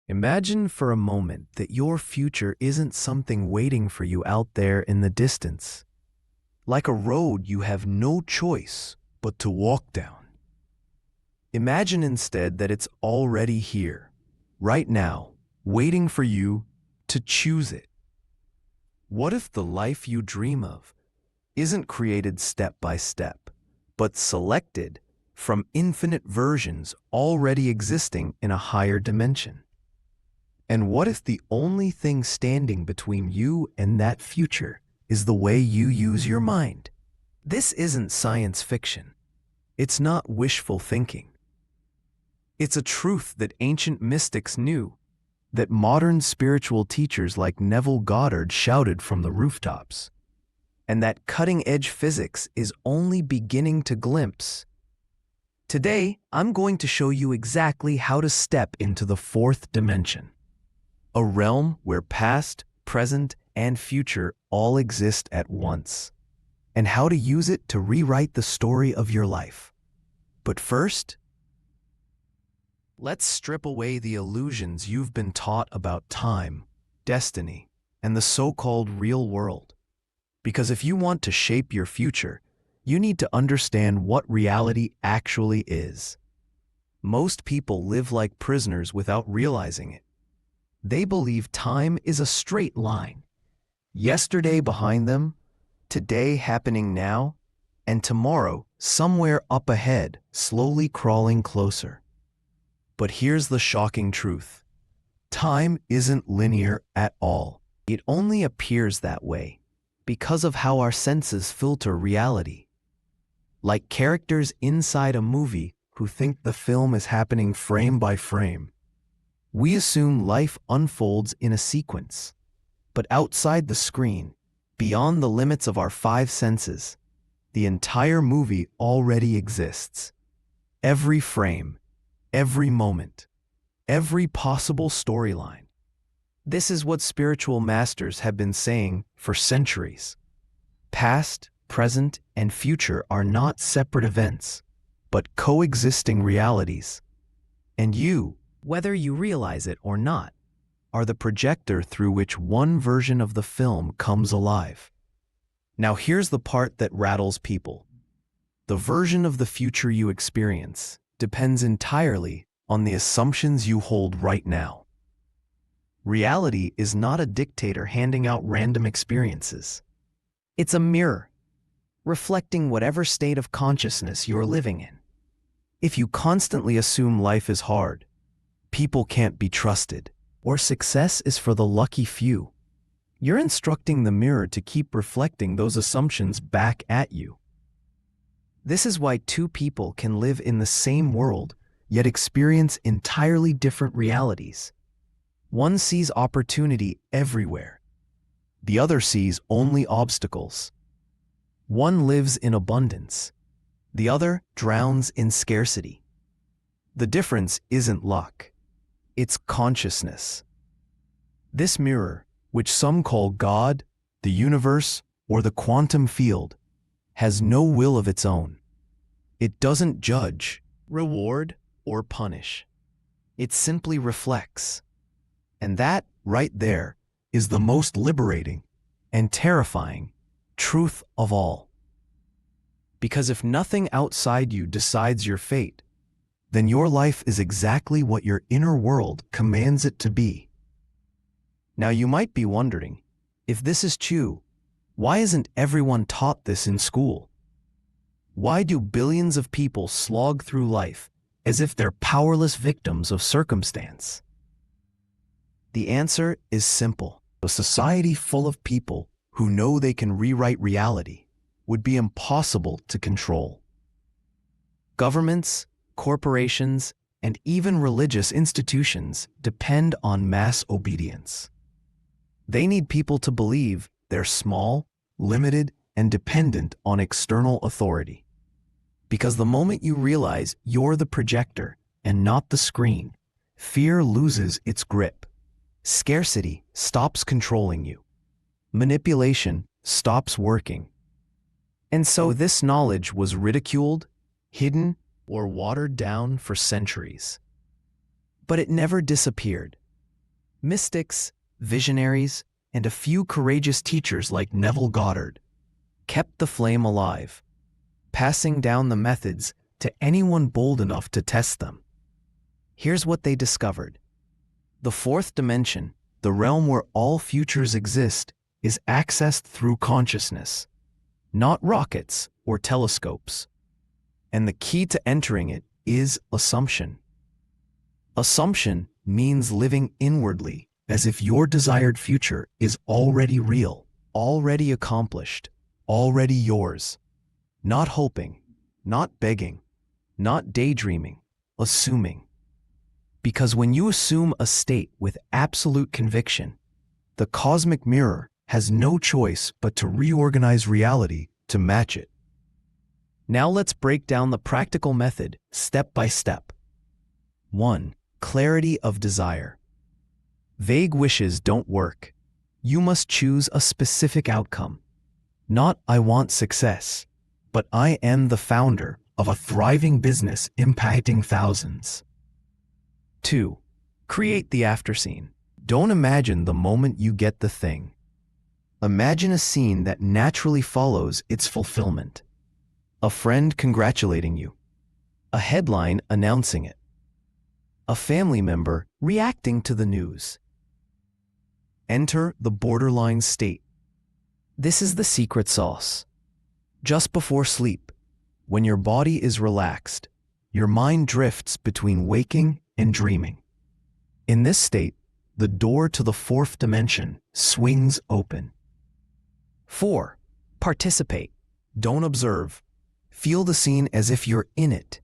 Imagine for a moment that your future isn't something waiting for you out there in the distance, like a road you have no choice but to walk down. Imagine instead that it's already here, right now, waiting for you to choose it. What if the life you dream of isn't created step by step, but selected from infinite versions already existing in a higher dimension? And what if the only thing standing between you and that future is the way you use your mind? This isn't science fiction. It's not wishful thinking. It's a truth that ancient mystics knew, that modern spiritual teachers like Neville Goddard shouted from the rooftops, and that cutting-edge physics is only beginning to glimpse. Today, I'm going to show you exactly how to step into the fourth dimension, a realm where past, present, and future all exist at once, and how to use it to rewrite the story of your life. But first, let's strip away the illusions you've been taught about time, destiny, and the so-called real world. Because if you want to shape your future, you need to understand what reality actually is. Most people live like prisoners without realizing it. They believe time is a straight line. Yesterday behind them, today happening now, and tomorrow somewhere up ahead, slowly crawling closer. But here's the shocking truth. Time isn't linear at all. It only appears that way because of how our senses filter reality. Like characters inside a movie who think the film is happening frame by frame. We assume life unfolds in a sequence. But outside the screen, beyond the limits of our five senses, the entire movie already exists. Every frame, every moment, every possible storyline. This is what spiritual masters have been saying for centuries. Past, present, and future are not separate events, but coexisting realities. And you, whether you realize it or not, are the projector through which one version of the film comes alive. Now here's the part that rattles people. The version of the future you experience depends entirely on the assumptions you hold right now. Reality is not a dictator handing out random experiences. It's a mirror, reflecting whatever state of consciousness you're living in. If you constantly assume life is hard, people can't be trusted, or success is for the lucky few, you're instructing the mirror to keep reflecting those assumptions back at you. This is why two people can live in the same world, yet experience entirely different realities. One sees opportunity everywhere. The other sees only obstacles. One lives in abundance. The other drowns in scarcity. The difference isn't luck. It's consciousness. This mirror, which some call God, the universe, or the quantum field, has no will of its own. It doesn't judge, reward, or punish. It simply reflects. And that, right there, is the most liberating and terrifying truth of all. Because if nothing outside you decides your fate, then your life is exactly what your inner world commands it to be. Now you might be wondering, if this is true, why isn't everyone taught this in school? Why do billions of people slog through life as if they're powerless victims of circumstance? The answer is simple. A society full of people who know they can rewrite reality would be impossible to control. Governments, corporations, and even religious institutions depend on mass obedience. They need people to believe they're small, limited, and dependent on external authority. Because the moment you realize you're the projector and not the screen, fear loses its grip. Scarcity stops controlling you. Manipulation stops working. And so this knowledge was ridiculed, hidden, or watered down for centuries. But it never disappeared. Mystics, visionaries, and a few courageous teachers like Neville Goddard kept the flame alive, passing down the methods to anyone bold enough to test them. Here's what they discovered. The fourth dimension, the realm where all futures exist, is accessed through consciousness, not rockets or telescopes. And the key to entering it is assumption. Assumption means living inwardly, as if your desired future is already real, already accomplished, already yours. Not hoping, not begging, not daydreaming, assuming. Because when you assume a state with absolute conviction, the cosmic mirror has no choice but to reorganize reality to match it. Now let's break down the practical method step by step. 1. Clarity of desire. Vague wishes don't work. You must choose a specific outcome. Not "I want success," but "I am the founder of a thriving business impacting thousands." 2. Create the afterscene. Don't imagine the moment you get the thing. Imagine a scene that naturally follows its fulfillment. A friend congratulating you. A headline announcing it. A family member reacting to the news. Enter the borderline state. This is the secret sauce. Just before sleep, when your body is relaxed, your mind drifts between waking and dreaming. In this state, the door to the fourth dimension swings open. 4. Participate. Don't observe. Feel the scene as if you're in it.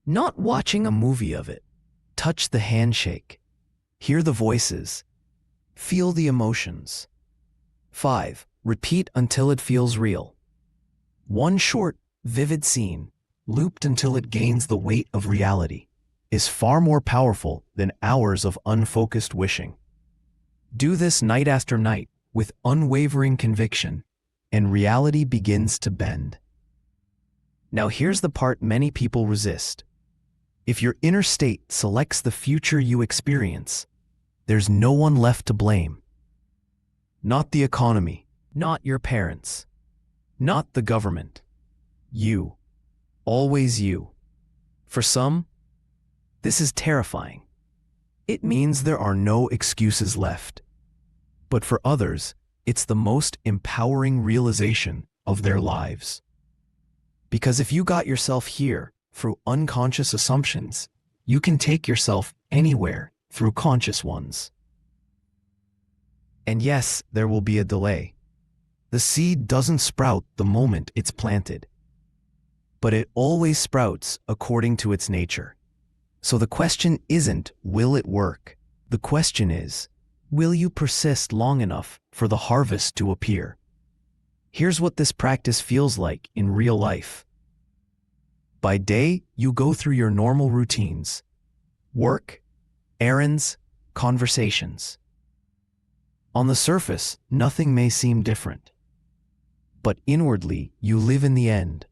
Not watching a movie of it. Touch the handshake. Hear the voices. Feel the emotions. 5. Repeat until it feels real. One short, vivid scene, looped until it gains the weight of reality, is far more powerful than hours of unfocused wishing. Do this night after night with unwavering conviction, and reality begins to bend. Now here's the part many people resist. If your inner state selects the future you experience, there's no one left to blame. Not the economy, not your parents, not the government. You. Always you. For some, this is terrifying. It means there are no excuses left. But for others, it's the most empowering realization of their lives. Because if you got yourself here through unconscious assumptions, you can take yourself anywhere through conscious ones. And yes, there will be a delay. The seed doesn't sprout the moment it's planted, but it always sprouts according to its nature. So the question isn't, will it work? The question is, will you persist long enough for the harvest to appear? Here's what this practice feels like in real life. By day, you go through your normal routines: work, errands, conversations. On the surface, nothing may seem different. But inwardly, you live in the end.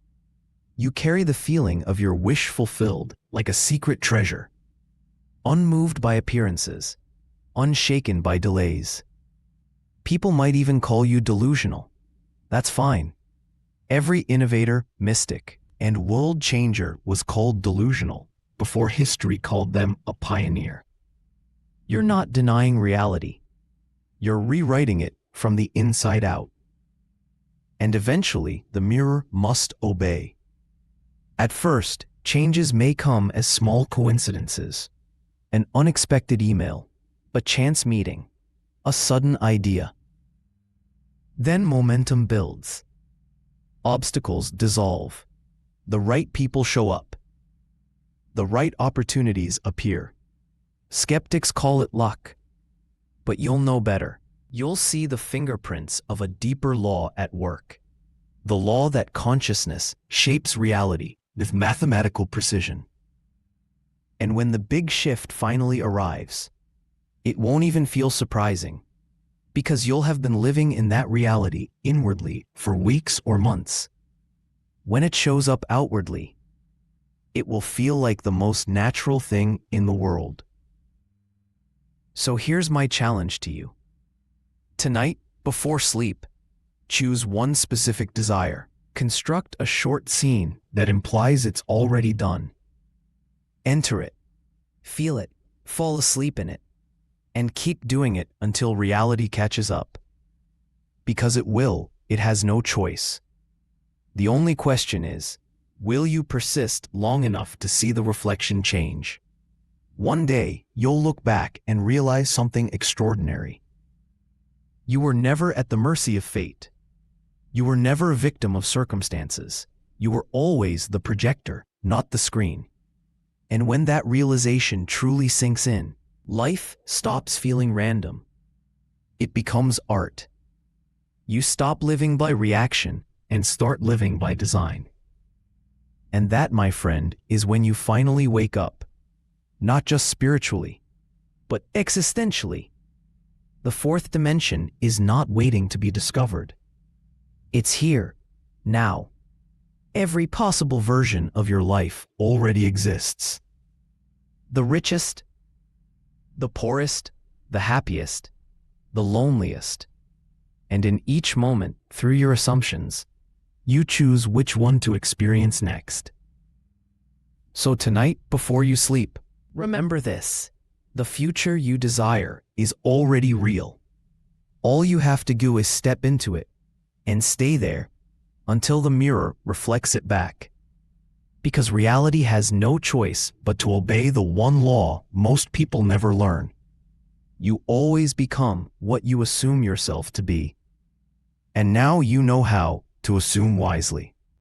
You carry the feeling of your wish fulfilled like a secret treasure, unmoved by appearances, unshaken by delays. People might even call you delusional. That's fine. Every innovator, mystic, and world changer was called delusional before history called them a pioneer. You're not denying reality. You're rewriting it from the inside out. And eventually, the mirror must obey. At first, changes may come as small coincidences: an unexpected email, a chance meeting, a sudden idea. Then momentum builds. Obstacles dissolve. The right people show up. The right opportunities appear. Skeptics call it luck. But you'll know better. You'll see the fingerprints of a deeper law at work. The law that consciousness shapes reality with mathematical precision. And when the big shift finally arrives, it won't even feel surprising, because you'll have been living in that reality inwardly for weeks or months. When it shows up outwardly, it will feel like the most natural thing in the world. So here's my challenge to you. Tonight, before sleep, choose one specific desire. Construct a short scene that implies it's already done. Enter it, feel it, fall asleep in it, and keep doing it until reality catches up. Because it will, it has no choice. The only question is, will you persist long enough to see the reflection change? One day, you'll look back and realize something extraordinary. You were never at the mercy of fate. You were never a victim of circumstances. You were always the projector, not the screen. And when that realization truly sinks in, life stops feeling random. It becomes art. You stop living by reaction and start living by design. And that, my friend, is when you finally wake up. Not just spiritually, but existentially. The fourth dimension is not waiting to be discovered. It's here, now. Every possible version of your life already exists. The richest, the poorest, the happiest, the loneliest. And in each moment, through your assumptions, you choose which one to experience next. So tonight, before you sleep, remember this: the future you desire is already real. All you have to do is step into it and stay there until the mirror reflects it back. Because reality has no choice but to obey the one law most people never learn. You always become what you assume yourself to be. And now you know how to assume wisely.